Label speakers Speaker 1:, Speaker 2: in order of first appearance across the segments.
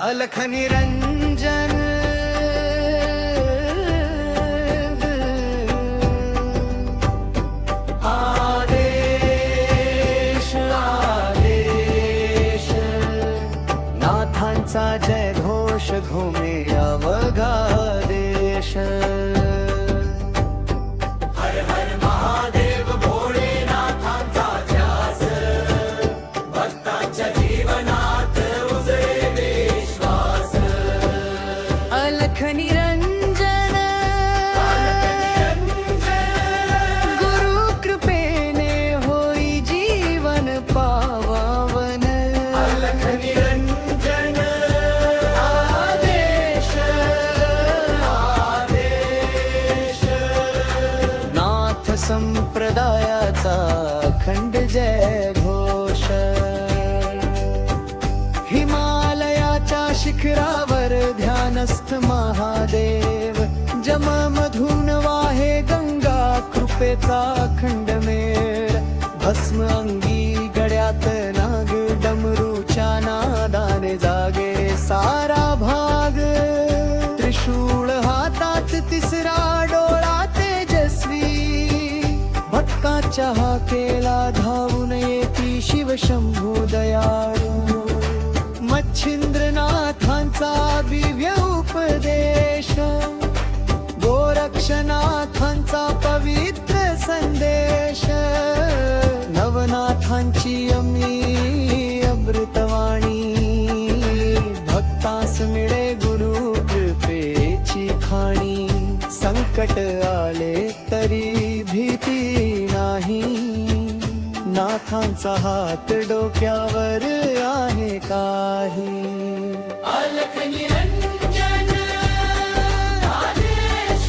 Speaker 1: अलख निरंजन आदेश आदेश नाथांचा जय घोष घुमे अवघा देश। हर हर महादेव भोलेनाथांचा ध्यास भक्तांच्या जीवनात उजळे विश्वास। अलख निरंजन गुरु कृपेने होई जीवन पावन। अलख निरंजन आदेश आदेश नाथ संप्रदायाचा अखंड जय घोष। हिमालयाच्या शिखरावर ध्यानस्थ महादेव जममधून वाहे गंगा कृपेचा अखंड मेळ। भस्म अंगी गड्यात नाग डमरूच्या नादाने जागे सारा भाग। त्रिशूळ हातात तिसरा डोळा तेजस्वी भक्ताच्या हाकेला धावून येती शिवशंभू दयाळू। मच्छिंद्रनाथांचा दिव्य उपदेश गोरक्षनाथांचा पवित्र संदेश। नवनाथांची अमी अमृतवाणी भक्तास मिळे गुरु कृपेची खाणी। संकट आले तरी भीती नाही नाथांचा हात डोक्यावर आहे काही। अलख निरंजन आदेश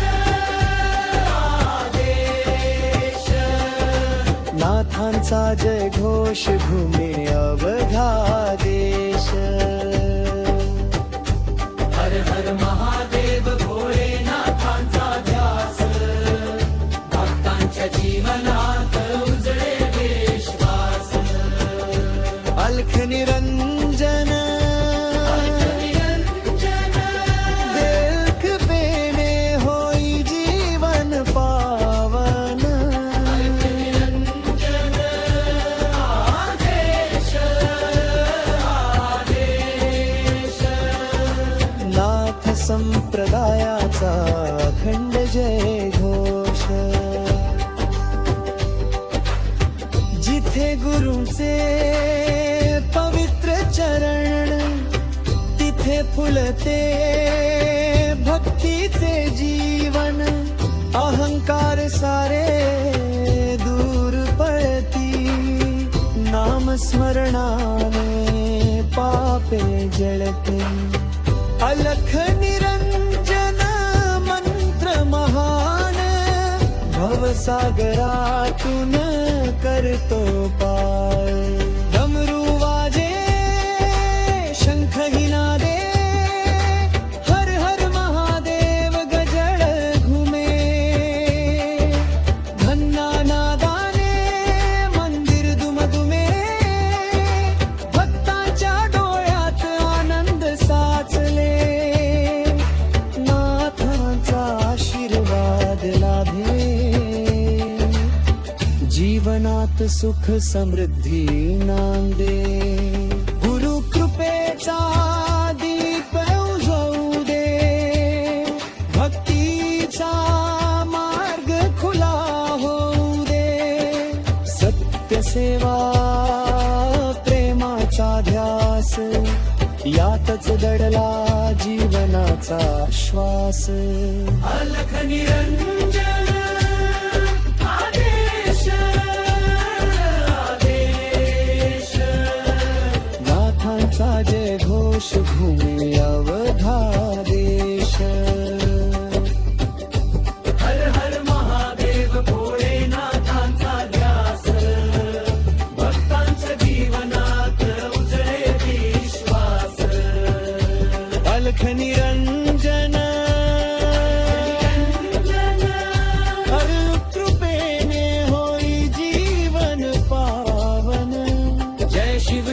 Speaker 1: आदेश नाथांचा जय घोष घुमे अवघा देश। हर हर महादेव भोलेनाथांचा ध्यास भक्तांच्या जीवनात उजळे विश्वास। अलख निरंजन देव कृपेने होई जीवन पावन। आदेश आदेश नाथ संप्रदायाचा अखंड जय घोष। जिथे गुरूंचे पवित्र चरण तिथे फुलते भक्तीचे जीवन। अहंकार सारे दूर पळती नामस्मरणाने पापे जळते। अलख निरंजन मंत्र महान भवसागरातून करतो पार। डमरू वाजे शंख ही नादे हर हर महादेव गजळ घुमे। धन्ना नादाने मंदिर दुमदुमे भक्तांच्या डोळ्यात आनंद साचले। नाथांचा आशीर्वाद लाभे जीवनात सुख समृद्धी नांदे। गुरु कृपेचा दीप उजवू दे भक्तीचा मार्ग खुला होऊ दे। सत्य सेवा प्रेमाचा ध्यास यातच दडला जीवनाचा श्वास। अलख निरंजन आदेश आदेश नाथांचा जय घोष घुमे अवघा देश। हर हर महादेव भोलेनाथांचा ध्यास भक्तांच्या जीवनात उजळे विश्वास। अलख निरंजन हर कृपेने होई जीवन पावन। जय शिव